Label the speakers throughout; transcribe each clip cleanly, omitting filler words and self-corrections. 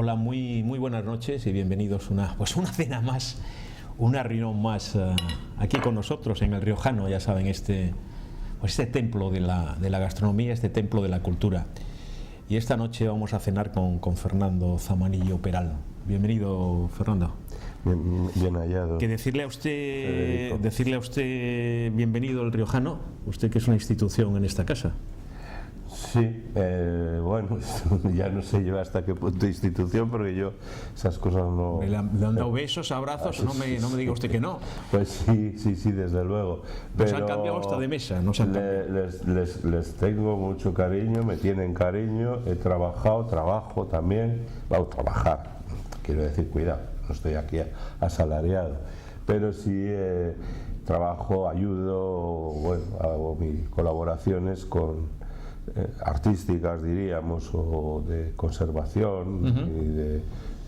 Speaker 1: Hola, muy buenas noches y bienvenidos una cena más, una reunión más aquí con nosotros en El Riojano, ya saben, este templo de la gastronomía, este templo de la cultura. Y esta noche vamos a cenar con Fernando Zamanillo Peral. Bienvenido, Fernando.
Speaker 2: Bien hallado.
Speaker 1: Que decirle a usted bienvenido al Riojano, usted que es una institución en esta casa.
Speaker 2: Sí, bueno, ya no sé yo hasta qué punto institución, porque yo esas cosas no...
Speaker 1: Le han dado besos, abrazos, no me diga usted que no.
Speaker 2: Pues sí, desde luego.
Speaker 1: Nos han cambiado hasta de mesa,
Speaker 2: les tengo mucho cariño, me tienen cariño, trabajo también, a trabajar, quiero decir, cuidado, no estoy aquí asalariado, pero sí trabajo, ayudo, bueno, hago mis colaboraciones con... artísticas, diríamos, o de conservación y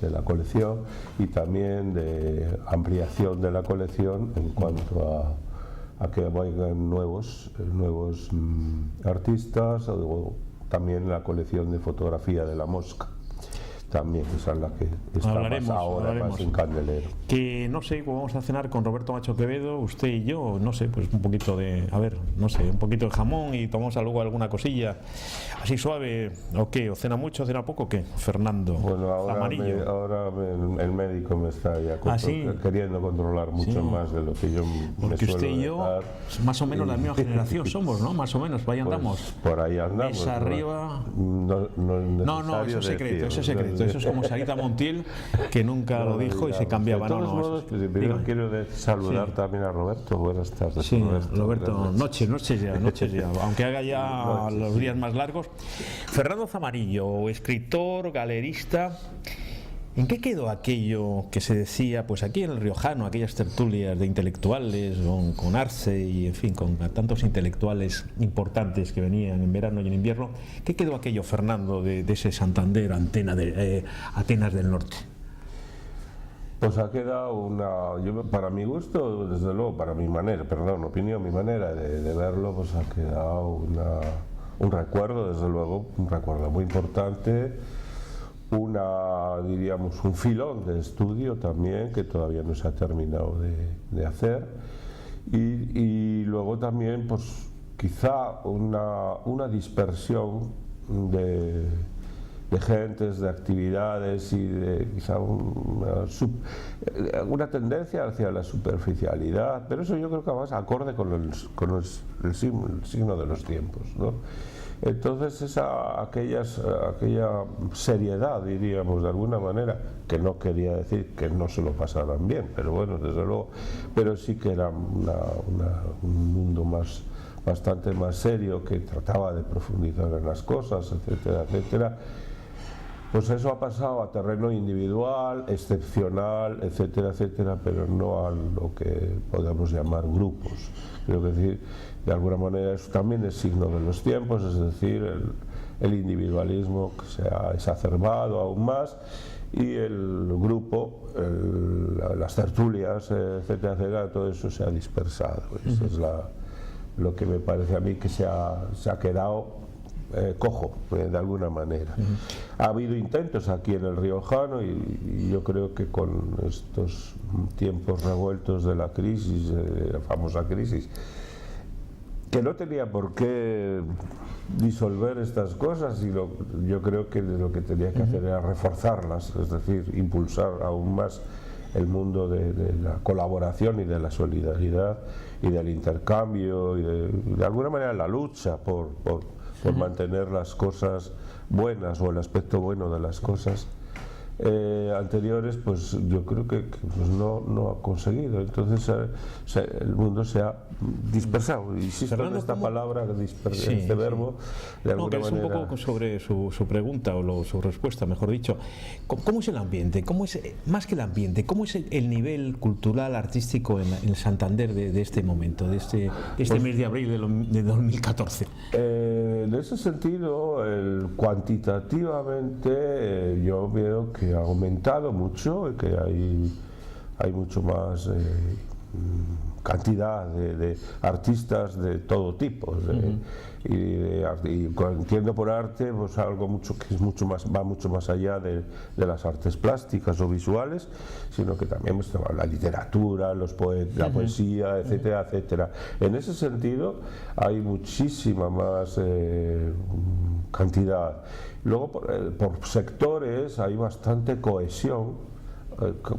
Speaker 2: de la colección, y también de ampliación de la colección en cuanto a que vayan nuevos artistas, o también la colección de fotografía de La Mosca. También, esa es la que está ahora más en candelero.
Speaker 1: Que no sé, vamos a cenar con Roberto Macho Quevedo, usted y yo, no sé, pues un poquito de, un poquito de jamón y tomamos luego alguna cosilla así suave, ¿o qué? ¿O cena mucho, cena poco, o qué? Fernando.
Speaker 2: Bueno, ahora el médico me está ya queriendo controlar mucho más de lo que yo
Speaker 1: porque me usted y yo, dejar. Más o menos la misma generación somos, ¿no? Más o menos, por ahí andamos.
Speaker 2: Pues por ahí andamos.
Speaker 1: Mesa arriba.
Speaker 2: No,
Speaker 1: eso es secreto, eso es secreto. Eso es como Sarita Montiel, que nunca lo dijo y se cambiaba.
Speaker 2: De todos modos, primero quiero saludar también a Roberto. Buenas tardes.
Speaker 1: Sí, Roberto, noches ya, aunque haga ya los días más largos. Fernando Zamanillo, escritor, galerista. ¿En qué quedó aquello que se decía, pues aquí en El Riojano, aquellas tertulias de intelectuales con Arce y, en fin, con tantos intelectuales importantes que venían en verano y en invierno? ¿Qué quedó aquello, Fernando, de ese Santander, Atenas del Norte?
Speaker 2: Pues ha quedado para mi gusto, desde luego, para mi manera, mi manera de verlo, pues ha quedado un recuerdo, desde luego, un recuerdo muy importante. Diríamos, un filón de estudio también que todavía no se ha terminado de hacer, y luego también, pues quizá una dispersión de gentes, de actividades, y de quizá una tendencia hacia la superficialidad, pero eso yo creo que va acorde con el signo de los tiempos, ¿no? Entonces aquella seriedad, diríamos, de alguna manera, que no quería decir que no se lo pasaran bien, pero bueno, desde luego, pero sí que era un mundo bastante más serio, que trataba de profundizar en las cosas, etcétera. Pues eso ha pasado a terreno individual, excepcional, etcétera, pero no a lo que podemos llamar grupos. Quiero decir, de alguna manera eso también es signo de los tiempos, es decir, el individualismo que se ha exacerbado aún más, y el grupo, las tertulias, etcétera, todo eso se ha dispersado. Eso es lo que me parece a mí que se ha quedado cojo, de alguna manera. Ha habido intentos aquí en El Riojano, y yo creo que con estos tiempos revueltos de la crisis, de la famosa crisis, que no tenía por qué disolver estas cosas, y yo creo que lo que tenía que hacer era reforzarlas, es decir, impulsar aún más el mundo de la colaboración y de la solidaridad y del intercambio, y de alguna manera la lucha por mantener las cosas buenas, o el aspecto bueno de las cosas anteriores. Pues yo creo que pues no ha conseguido. Entonces el mundo se ha dispersado. Insisto en esta palabra, este verbo, de alguna manera.
Speaker 1: Es un poco sobre su pregunta, o su respuesta, mejor dicho. ¿Cómo es el ambiente? ¿Cómo es, más que el ambiente, cómo es el nivel cultural, artístico en el Santander de este momento, de este mes de abril de 2014?
Speaker 2: En ese sentido, cuantitativamente, yo veo que ha aumentado mucho, y que hay mucho más cantidad de artistas de todo tipo, y entiendo por arte pues algo que es va mucho más allá de las artes plásticas o visuales, sino que también pues, la literatura, la poesía, etcétera, etcétera. En ese sentido hay muchísima más cantidad. Luego por sectores hay bastante cohesión,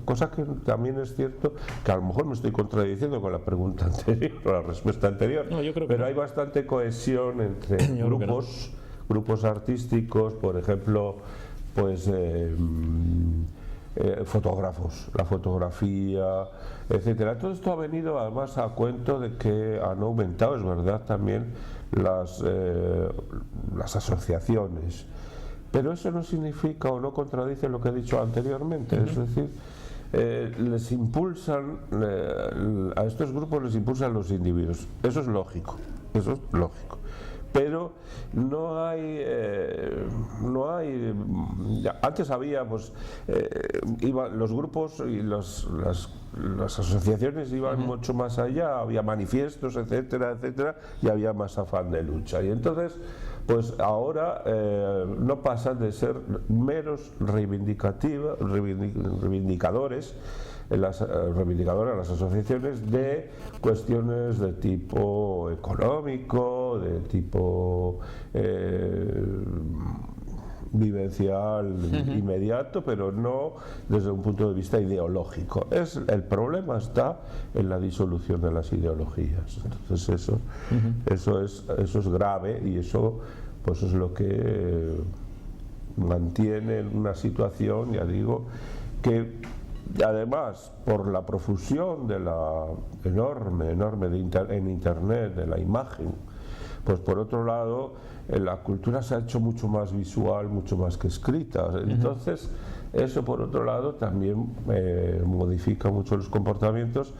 Speaker 2: cosa que también es cierto, que a lo mejor me estoy contradiciendo con la pregunta anterior, o la respuesta anterior,
Speaker 1: no, yo creo que
Speaker 2: pero
Speaker 1: no.
Speaker 2: hay bastante cohesión entre grupos artísticos, por ejemplo, pues fotógrafos, la fotografía, etcétera. Todo esto ha venido además a cuento de que han aumentado, es verdad, también las asociaciones. Pero eso no significa o no contradice lo que he dicho anteriormente, es decir, les impulsan, a estos grupos les impulsan los individuos, eso es lógico, pero no hay, antes había, pues, los grupos y las asociaciones iban mucho más allá, había manifiestos, etcétera, etcétera, y había más afán de lucha, y entonces pues ahora no pasan de ser meros reivindicadores, las asociaciones, de cuestiones de tipo económico, de tipo vivencial inmediato, pero no desde un punto de vista ideológico. El problema está en la disolución de las ideologías. Entonces eso es grave, y eso pues es lo que mantiene en una situación, ya digo, que además por la profusión de la enorme en internet de la imagen, pues por otro lado la cultura se ha hecho mucho más visual, mucho más que escrita. Entonces eso por otro lado también modifica mucho los comportamientos,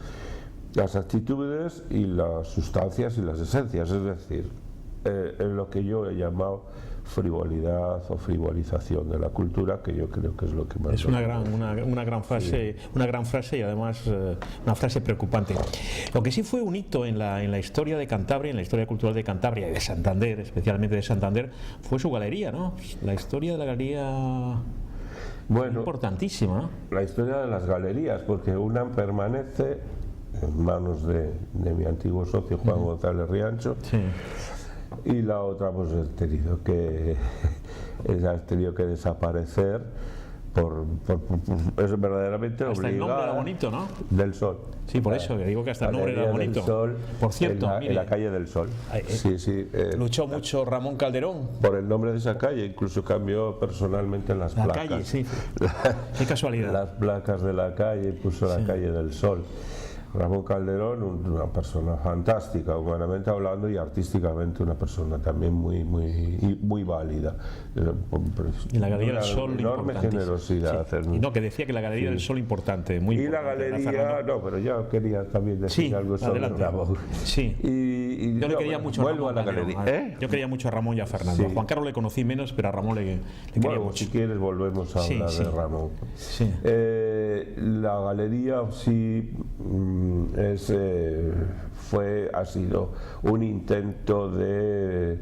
Speaker 2: las actitudes y las sustancias y las esencias, es decir, en lo que yo he llamado frivolidad o frivolización de la cultura, que yo creo que es lo que más...
Speaker 1: Es una gran frase, sí. Una gran frase, y además una frase preocupante. Lo que sí fue un hito en la historia de Cantabria, en la historia cultural de Cantabria y de Santander, especialmente de Santander, fue su galería, ¿no? La historia de la galería, bueno, importantísima, ¿no? La
Speaker 2: historia de las galerías, porque una permanece en manos de mi antiguo socio Juan González Riancho, sí, y la otra pues ha tenido que desaparecer es verdaderamente obligada.
Speaker 1: Hasta el nombre era bonito, ¿no?
Speaker 2: Del Sol.
Speaker 1: Sí, por eso, le digo que hasta el nombre era bonito.
Speaker 2: Del Sol,
Speaker 1: por cierto,
Speaker 2: en la calle del Sol. Sí,
Speaker 1: luchó mucho Ramón Calderón
Speaker 2: por el nombre de esa calle, incluso cambió personalmente las placas.
Speaker 1: La calle, sí. Qué casualidad.
Speaker 2: Las placas de la calle, puso la calle del Sol. Ramón Calderón, una persona fantástica, humanamente hablando, y artísticamente una persona también muy válida.
Speaker 1: Y la Galería del Sol,
Speaker 2: enorme generosidad.
Speaker 1: Sí. Y no, que decía que la Galería del Sol importante, muy importante.
Speaker 2: Y la galería, no, pero yo quería también decir algo sobre Ramón.
Speaker 1: Sí. Yo le quería mucho a Ramón.
Speaker 2: A la galería.
Speaker 1: Yo quería mucho a Ramón y a Fernando. A Juan Carlos le conocí menos, pero a Ramón le quería mucho.
Speaker 2: Si quieres volvemos a hablar de Ramón.
Speaker 1: Sí.
Speaker 2: La galería sí ha sido un intento de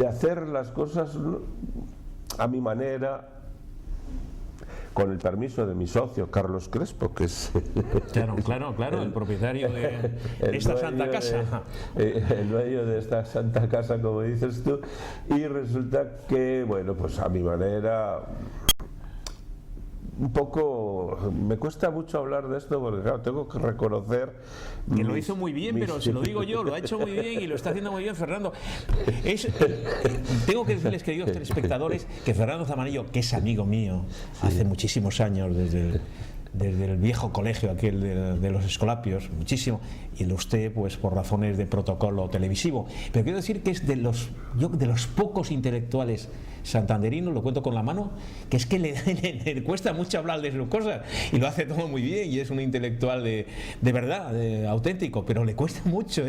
Speaker 2: hacer las cosas a mi manera, con el permiso de mi socio Carlos Crespo, que es
Speaker 1: claro, el propietario de esta santa casa,
Speaker 2: el dueño de esta santa casa, como dices tú, y resulta que, bueno, pues a mi manera, un poco, me cuesta mucho hablar de esto porque claro, tengo que reconocer
Speaker 1: que lo hizo muy bien, pero se lo digo yo, lo ha hecho muy bien y lo está haciendo muy bien Fernando. Tengo que decirles, queridos telespectadores, que Fernando Zamanillo, que es amigo mío hace muchísimos años, desde el viejo colegio aquel de los Escolapios, muchísimo, y usted pues por razones de protocolo televisivo, pero quiero decir que es de los pocos intelectuales santanderinos, lo cuento con la mano, que es que le cuesta mucho hablar de sus cosas y lo hace todo muy bien, y es un intelectual de verdad, auténtico, pero le cuesta mucho,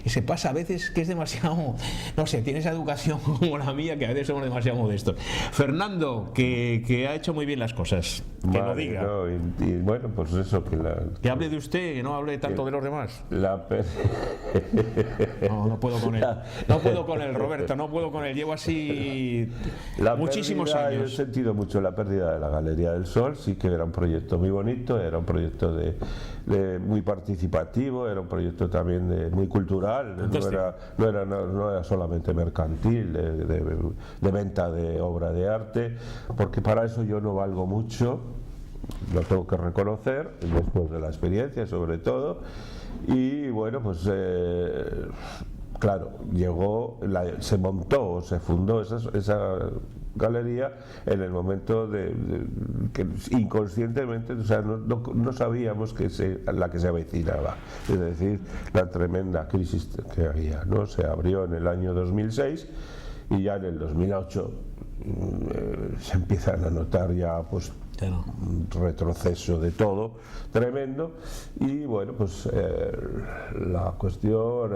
Speaker 1: se pasa a veces que es demasiado, no sé, tiene esa educación como la mía, que a veces somos demasiado modestos. Fernando, que ha hecho muy bien las cosas, que lo diga.
Speaker 2: Y bueno, pues eso
Speaker 1: que hable de usted, que no hable tanto de los demás. No puedo con él. No puedo con él, Roberto, no puedo con él. Llevo así muchísimos años.
Speaker 2: Yo he sentido mucho la pérdida de la Galería del Sol. Sí que era un proyecto muy bonito, era un proyecto muy participativo, era un proyecto también muy cultural, no era solamente mercantil, de venta de obra de arte, porque para eso yo no valgo mucho, lo tengo que reconocer, después de la experiencia sobre todo. Y bueno, pues claro, se montó, se fundó esa galería en el momento que inconscientemente, o sea, no sabíamos la que se avecinaba, es decir, la tremenda crisis que había, ¿no? Se abrió en el año 2006 y ya en el 2008 se empiezan a notar ya pues un retroceso de todo tremendo, y bueno, pues la cuestión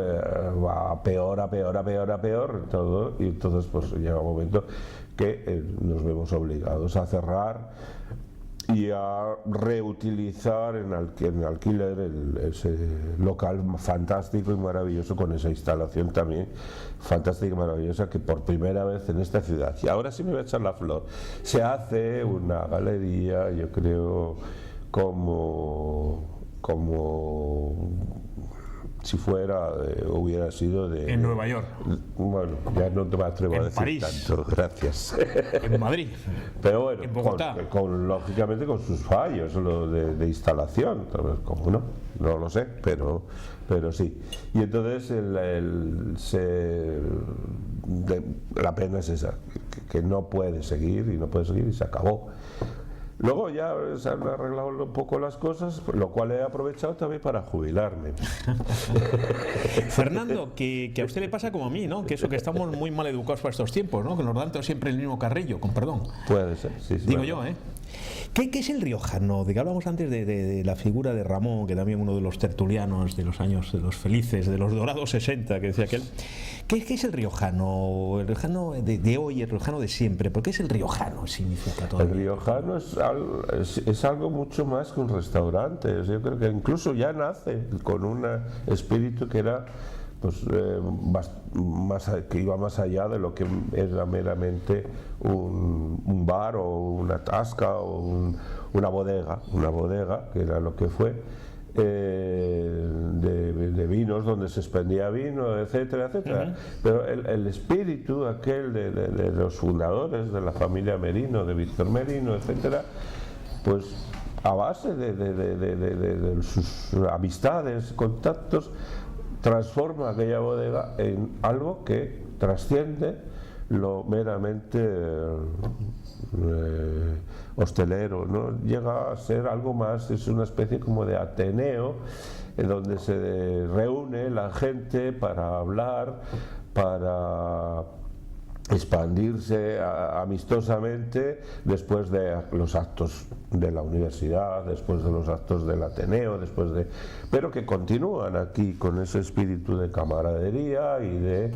Speaker 2: va a peor todo, y entonces pues llega un momento que nos vemos obligados a cerrar y a reutilizar en alquiler ese local fantástico y maravilloso, con esa instalación también fantástica y maravillosa, que por primera vez en esta ciudad, y ahora sí me voy a echar la flor, se hace una galería, yo creo, como si hubiera sido
Speaker 1: en Nueva York.
Speaker 2: Bueno, ya no te me atrevo a decir
Speaker 1: París.
Speaker 2: tanto, gracias.
Speaker 1: En Madrid.
Speaker 2: Pero bueno,
Speaker 1: en Bogotá.
Speaker 2: lógicamente con sus fallos de instalación, como no lo sé, pero sí. Y entonces la pena es esa, que no puede seguir y se acabó. Luego ya se han arreglado un poco las cosas, lo cual he aprovechado también para jubilarme.
Speaker 1: Fernando, que a usted le pasa como a mí, ¿no? Que eso, que estamos muy mal educados para estos tiempos, ¿no? Que nos dan siempre el mismo carrillo, con perdón.
Speaker 2: Puede ser, sí.
Speaker 1: Digo yo, ¿eh? ¿Qué es el riojano? De que hablábamos antes de la figura de Ramón, que también uno de los tertulianos de los años de los felices, de los dorados 60, que decía aquel. ¿Qué es el riojano? El riojano de hoy, el riojano de siempre. ¿Por qué es el riojano? Significa todo.
Speaker 2: El riojano es algo mucho más que un restaurante. Yo creo que incluso ya nace con un espíritu que era pues que iba más allá de lo que era meramente un bar o una tasca o una bodega, que era lo que fue, de vinos, donde se expendía vino, etcétera, etcétera. Pero el espíritu aquel de los fundadores de la familia Merino, de Víctor Merino, etcétera, pues a base de sus amistades, contactos, transforma aquella bodega en algo que trasciende lo meramente hostelero, ¿no? Llega a ser algo más, es una especie como de Ateneo, en donde se reúne la gente para hablar, para expandirse amistosamente después de los actos de la universidad, después de los actos del Ateneo, pero que continúan aquí con ese espíritu de camaradería y de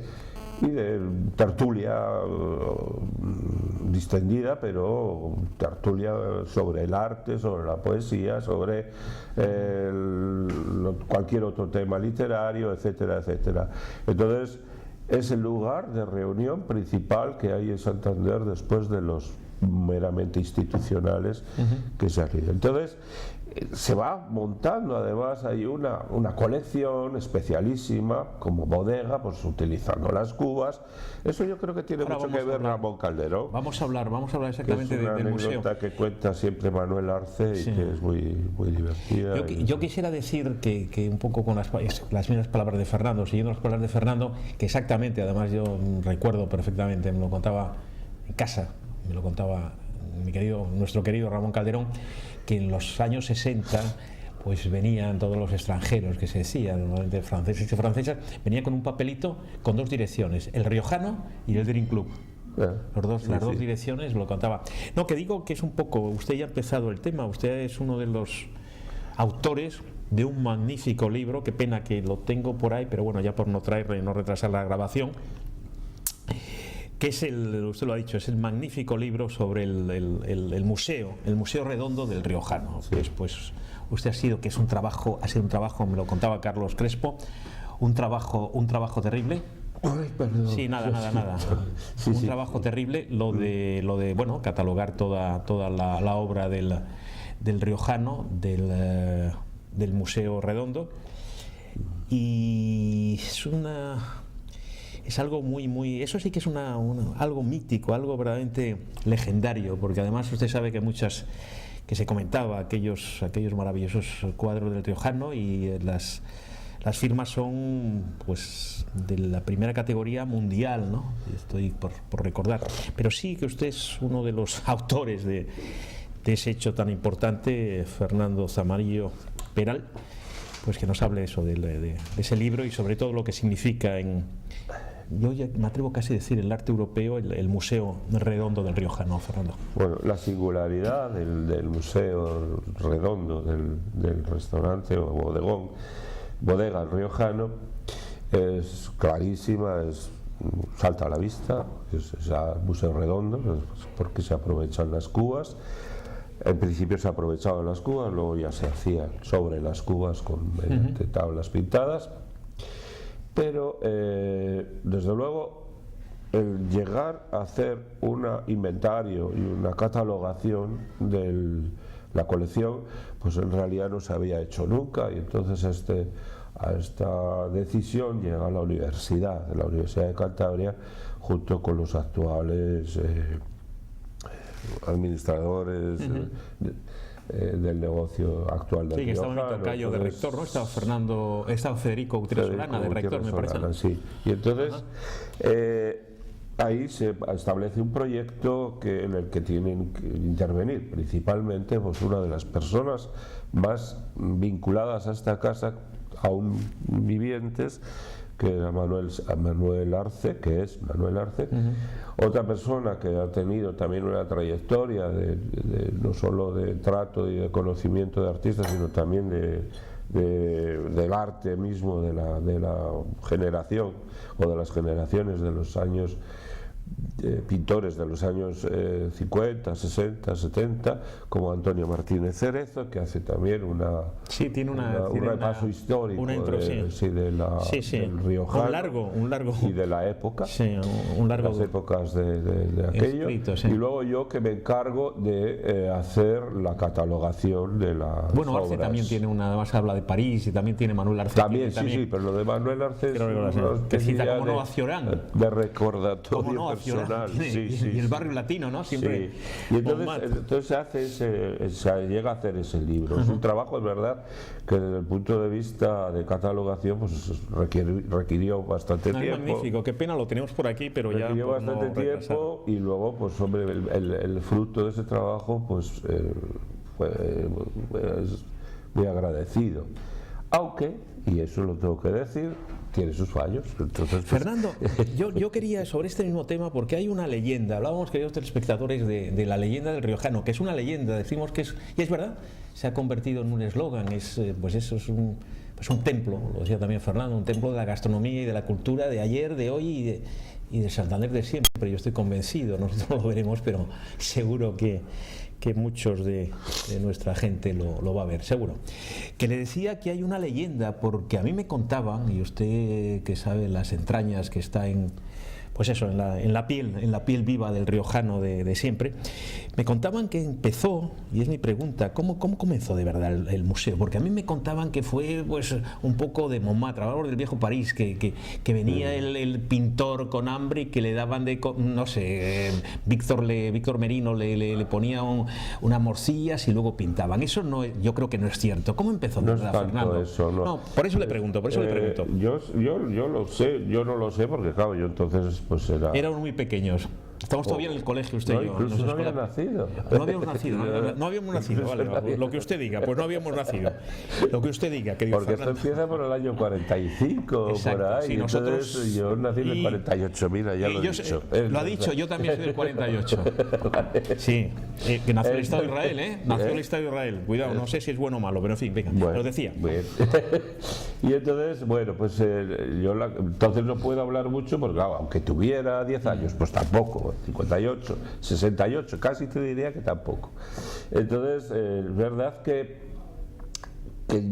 Speaker 2: tertulia distendida, pero tertulia sobre el arte, sobre la poesía, sobre cualquier otro tema literario, etcétera, etcétera. Entonces es el lugar de reunión principal que hay en Santander después de los meramente institucionales que se han ido. Entonces se va montando, además hay una colección especialísima como bodega, pues utilizando las cubas. Eso yo creo que tiene mucho que ver Ramón Calderón.
Speaker 1: Vamos a hablar exactamente del museo.
Speaker 2: Es una anécdota que cuenta siempre Manuel Arce y que es muy divertida.
Speaker 1: Yo quisiera decir que un poco con las mismas palabras de Fernando, siguiendo las palabras de Fernando, que exactamente, además yo recuerdo perfectamente, me lo contaba en casa, me lo contaba nuestro querido Ramón Calderón, que en los años 60 pues venían todos los extranjeros, que se decían, normalmente franceses y francesas, venían con un papelito con dos direcciones, el riojano y el Drink Club. Las dos direcciones, lo contaba. No, que digo que es un poco, usted ya ha empezado el tema, usted es uno de los autores de un magnífico libro, qué pena que lo tengo por ahí, pero bueno, ya por no retrasar la grabación, que es usted lo ha dicho, es el magnífico libro sobre el museo redondo del Riojano.
Speaker 2: Sí.
Speaker 1: Que es, pues, usted ha sido un trabajo, me lo contaba Carlos Crespo, un trabajo terrible.
Speaker 2: Ay, perdón.
Speaker 1: Sí, nada.
Speaker 2: Sí,
Speaker 1: un trabajo terrible, lo de bueno, catalogar toda la obra del Riojano, del Museo Redondo, y es algo muy, eso sí que es algo mítico, algo verdaderamente legendario, porque además usted sabe que que se comentaba aquellos maravillosos cuadros del Riojano, y las firmas son pues de la primera categoría mundial, ¿no? Estoy por recordar, pero sí que usted es uno de los autores de ese hecho tan importante, Fernando Zamarrillo Peral, pues que nos hable eso de ese libro, y sobre todo lo que significa yo ya me atrevo casi a decir, el arte europeo, el Museo Redondo del Riojano, Fernando.
Speaker 2: Bueno, la singularidad del Museo Redondo, del restaurante o bodega El Riojano, es clarísima, salta a la vista. Es Museo Redondo, porque se aprovechan las cubas. En principio se aprovechaban las cubas, luego ya se hacía sobre las cubas mediante tablas pintadas. Pero desde luego el llegar a hacer un inventario y una catalogación de la colección, pues en realidad no se había hecho nunca, y entonces a esta decisión llega la Universidad de Cantabria, junto con los actuales administradores del negocio actual del
Speaker 1: Riojano. Sí, que estaba
Speaker 2: Riojano,
Speaker 1: Nito Cayo de rector, ¿no? Estaba Federico Gutiérrez Solana de rector, me parece.
Speaker 2: Sí. Y entonces ahí se establece un proyecto en el que tienen que intervenir principalmente pues una de las personas más vinculadas a esta casa, aún vivientes, que era Manuel Arce, otra persona que ha tenido también una trayectoria no solo de trato y de conocimiento de artistas, sino también del arte mismo, de la generación o de las generaciones de los años, pintores de los años 50, 60, 70, como Antonio Martínez Cerezo, que hace también un repaso histórico del Riojano,
Speaker 1: un largo
Speaker 2: y de la época, las épocas de aquello,
Speaker 1: escrito, sí.
Speaker 2: Y luego yo, que me encargo de hacer la catalogación de las obras.
Speaker 1: Arce también tiene además habla de París, y también tiene Manuel Arce.
Speaker 2: También, sí, pero lo de Manuel Arce
Speaker 1: que cita como no a Cioran,
Speaker 2: de recordatorio personal,
Speaker 1: y el barrio latino, ¿no? Siempre.
Speaker 2: Sí. Y entonces se llega a hacer ese libro. Es un trabajo, de verdad, que desde el punto de vista de catalogación pues requirió bastante tiempo.
Speaker 1: Es magnífico, qué pena, lo tenemos por aquí, pero ya
Speaker 2: requirió bastante tiempo, y luego pues hombre, el fruto de ese trabajo pues es muy agradecido, aunque, y eso lo tengo que decir, tiene sus fallos. Entonces,
Speaker 1: Fernando, yo quería sobre este mismo tema, porque hay una leyenda, hablábamos, queridos telespectadores, de la leyenda del Riojano, que es una leyenda, decimos que y es verdad, se ha convertido en un eslogan, pues eso es un templo, lo decía también Fernando, un templo de la gastronomía y de la cultura de ayer, de hoy y de Santander de siempre. Yo estoy convencido, nosotros lo veremos, pero seguro que muchos de nuestra gente lo va a ver, seguro. Que le decía que hay una leyenda, porque a mí me contaban, y usted que sabe las entrañas que está en la piel viva del riojano de siempre, me contaban que empezó, y es mi pregunta, ¿cómo comenzó de verdad el museo? Porque a mí me contaban que fue pues un poco de Montmartre, hablamos del viejo París, que venía el pintor con hambre y que le daban no sé, Víctor Merino le ponía unas morcillas y luego pintaban. Eso yo creo que no es cierto. ¿Cómo empezó de verdad, Fernando?
Speaker 2: Eso, no,
Speaker 1: por eso le pregunto,
Speaker 2: Yo lo sé, yo no lo sé, porque claro, yo entonces pues
Speaker 1: eran muy pequeños. Estamos todavía en el colegio, usted
Speaker 2: no,
Speaker 1: y yo.
Speaker 2: Incluso no había nacido.
Speaker 1: No habíamos nacido, no habíamos nacido, vale. Lo que usted diga, pues no habíamos nacido. Lo que usted diga, querido
Speaker 2: Porque
Speaker 1: Fernando.
Speaker 2: esto empieza por el año 45,
Speaker 1: Exacto,
Speaker 2: por ahí.
Speaker 1: sí, nosotros,
Speaker 2: entonces, yo nací en el 48, mira, ya lo he dicho.
Speaker 1: Lo ha dicho, yo también soy del 48. Sí, que nació el Estado de Israel, ¿eh? Nació el Estado de Israel. Cuidado, no sé si es bueno o malo, pero en fin, venga,
Speaker 2: Bueno,
Speaker 1: lo decía.
Speaker 2: Bien. Y entonces, bueno, pues entonces no puedo hablar mucho porque, claro, aunque tuviera 10 años, pues tampoco, 58, 68, casi te diría que tampoco. Entonces, es verdad que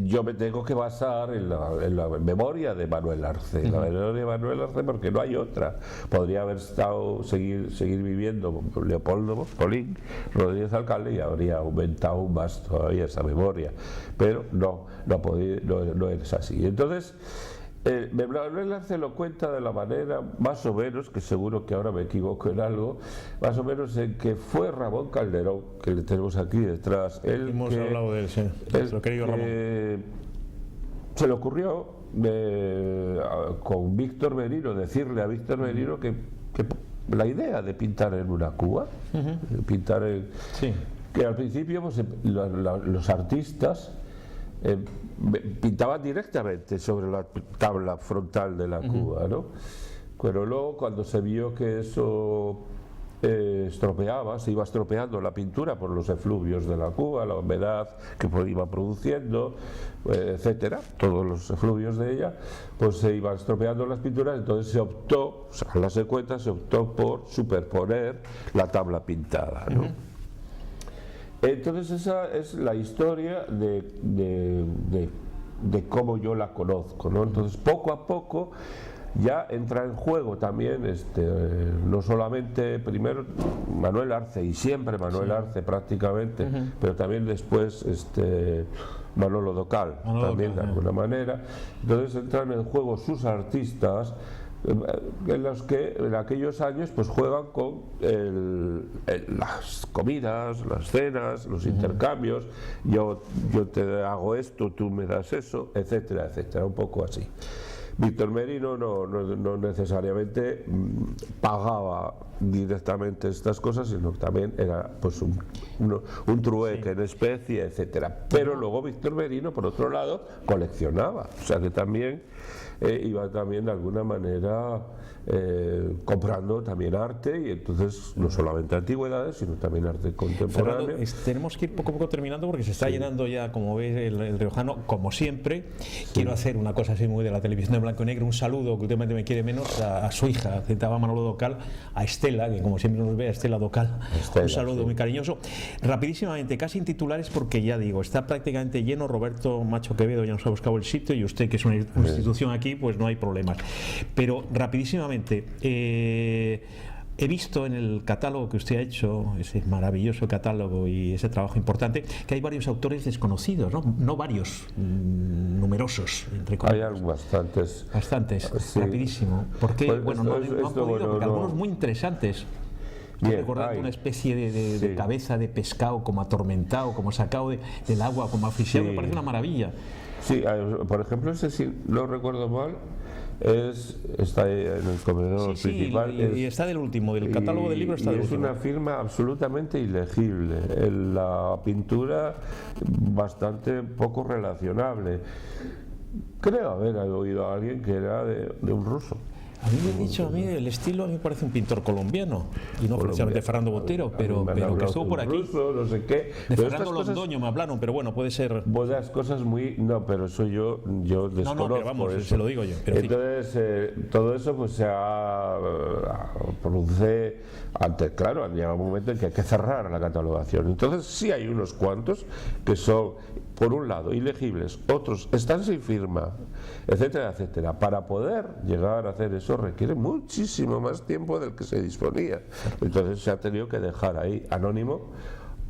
Speaker 2: yo me tengo que basar en la memoria de Manuel Arce, la memoria de Manuel Arce, porque no hay otra. Podría haber seguir viviendo Leopoldo Polín Rodríguez Alcalde y habría aumentado aún más todavía esa memoria, pero no es así. Entonces, Manuel Arce lo cuenta de la manera más o menos, que seguro que ahora me equivoco en algo, más o menos en que fue Ramón Calderón, que le tenemos aquí detrás.
Speaker 1: Hemos hablado de él, sí, nuestro querido Ramón.
Speaker 2: Se le ocurrió con Víctor Merino, decirle a Víctor Merino que la idea de pintar en una cuba, pintar
Speaker 1: sí.
Speaker 2: Que al principio pues, los artistas pintaban directamente sobre la tabla frontal de la cuba, ¿no? Pero luego cuando se vio que eso se iba estropeando la pintura por los efluvios de la cuba, la humedad que iba produciendo, etcétera, todos los efluvios de ella, pues se iban estropeando las pinturas, entonces se optó, a la secuencia se optó por superponer la tabla pintada, ¿no? Entonces esa es la historia de cómo yo la conozco, ¿no? Entonces poco a poco ya entra en juego también no solamente primero Manuel Arce y siempre Manuel Arce prácticamente, pero también después Manolo Docal también de alguna manera. Entonces entran en juego sus artistas en los que en aquellos años pues juegan con las comidas, las cenas, los intercambios, yo te hago esto, tú me das eso, etcétera, etcétera, un poco así. Víctor Merino no necesariamente pagaba directamente estas cosas, sino que también era pues un trueque en especie, etcétera. Pero luego Víctor Merino, por otro lado, coleccionaba, o sea que también iba también de alguna manera comprando también arte, y entonces no solamente antigüedades sino también arte contemporáneo.
Speaker 1: Fernando, tenemos que ir poco a poco terminando porque se está llenando ya, como veis, el riojano, como siempre. Quiero hacer una cosa así muy de la televisión de blanco y negro, un saludo que últimamente me quiere menos a su hija, citaba Manolo Docal, a Estela, que como siempre nos ve, a Estela Docal, un saludo muy cariñoso. Rapidísimamente, casi en titulares, porque ya digo, está prácticamente lleno. Roberto Macho Quevedo ya nos ha buscado el sitio, y usted, que es una institución aquí, pues no hay problemas. Pero rapidísimamente, he visto en el catálogo que usted ha hecho, ese maravilloso catálogo y ese trabajo importante, que hay varios autores desconocidos, no varios, numerosos, entre comillas.
Speaker 2: Hay bastantes.
Speaker 1: Sí. Rapidísimo. Porque,
Speaker 2: pues
Speaker 1: bueno, no han podido, porque algunos muy interesantes. Recordando una especie de cabeza de pescado como atormentado, como sacado del agua, como asfixiado, me parece una maravilla.
Speaker 2: Sí, por ejemplo, ese, si no recuerdo mal, está en el comedor principal.
Speaker 1: Y está del último, del catálogo del libro está del último.
Speaker 2: Es una firma absolutamente ilegible, la pintura bastante poco relacionable. Creo haber oído a alguien que era de un ruso.
Speaker 1: A mí me han dicho, el estilo a mí me parece un pintor colombiano, y no precisamente Fernando Botero, pero que estuvo por aquí.
Speaker 2: Ruso, no sé qué.
Speaker 1: De Fernando Londoño me hablaron, pero bueno, puede ser.
Speaker 2: Vos das cosas muy. No, pero eso yo desconozco.
Speaker 1: No, pero vamos,
Speaker 2: eso.
Speaker 1: se lo digo yo. Pero
Speaker 2: entonces, todo eso pues se produce antes, claro, llega un momento en que hay que cerrar la catalogación. Entonces sí hay unos cuantos que son, por un lado, ilegibles, otros están sin firma, etcétera, etcétera. Para poder llegar a hacer eso requiere muchísimo más tiempo del que se disponía. Entonces se ha tenido que dejar ahí anónimo,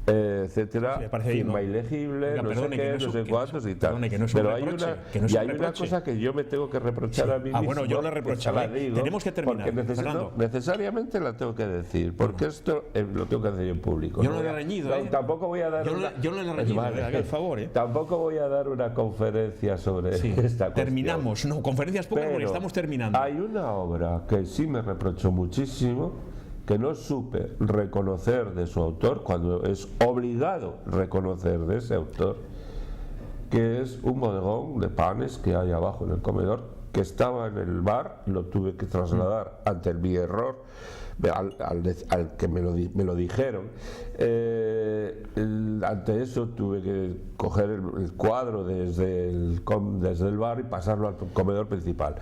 Speaker 2: etcétera, firma ilegible,
Speaker 1: oiga,
Speaker 2: no sé qué, no sé cuántos y tal. Pero hay una cosa que yo me tengo que reprochar a mí mismo.
Speaker 1: Bueno, yo le reprocho, tenemos que terminar.
Speaker 2: Porque necesariamente la tengo que decir, porque esto lo tengo que hacer yo en público.
Speaker 1: Yo no le he reñido,
Speaker 2: tampoco voy a dar
Speaker 1: yo no le he reñido, haga el favor.
Speaker 2: Tampoco voy a dar una conferencia sobre esta cuestión.
Speaker 1: Terminamos, conferencias pocas porque estamos terminando.
Speaker 2: Hay una obra que sí me reprochó muchísimo, que no supe reconocer de su autor, cuando es obligado reconocer de ese autor, que es un bodegón de panes que hay abajo en el comedor, que estaba en el bar, lo tuve que trasladar ante mi error, al que me lo dijeron. Ante eso tuve que coger el cuadro desde el bar y pasarlo al comedor principal.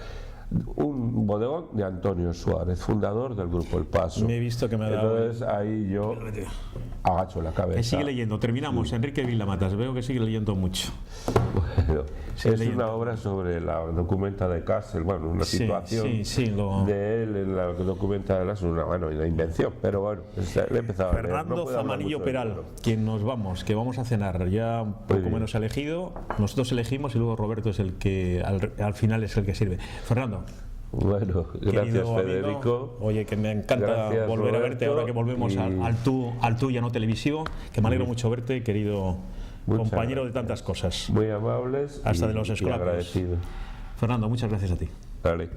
Speaker 2: Un bodegón de Antonio Suárez, fundador del grupo El Paso.
Speaker 1: Me he visto que me ha dado.
Speaker 2: Entonces ahí yo agacho la cabeza.
Speaker 1: Que sigue leyendo, terminamos. Enrique Vilamatas, veo que sigue leyendo mucho.
Speaker 2: Bueno, es
Speaker 1: leyendo.
Speaker 2: una obra sobre la documenta de Kassel, bueno, una situación de él en la que documenta es una invención, pero bueno, le he empezado a leer.
Speaker 1: Fernando Zamanillo Peral, quien nos vamos, que vamos a cenar, ya un poco menos elegido, nosotros elegimos y luego Roberto es el que al final es el que sirve. Fernando.
Speaker 2: Bueno, gracias Federico.
Speaker 1: Amigo, oye, que me encanta volver
Speaker 2: Roberto,
Speaker 1: a verte ahora que volvemos al tú ya no televisivo, que me alegro mucho verte, querido compañero de tantas cosas.
Speaker 2: Muy amables.
Speaker 1: Hasta de los
Speaker 2: y
Speaker 1: escolapos.
Speaker 2: agradecido.
Speaker 1: Fernando, muchas gracias a ti.
Speaker 2: Vale.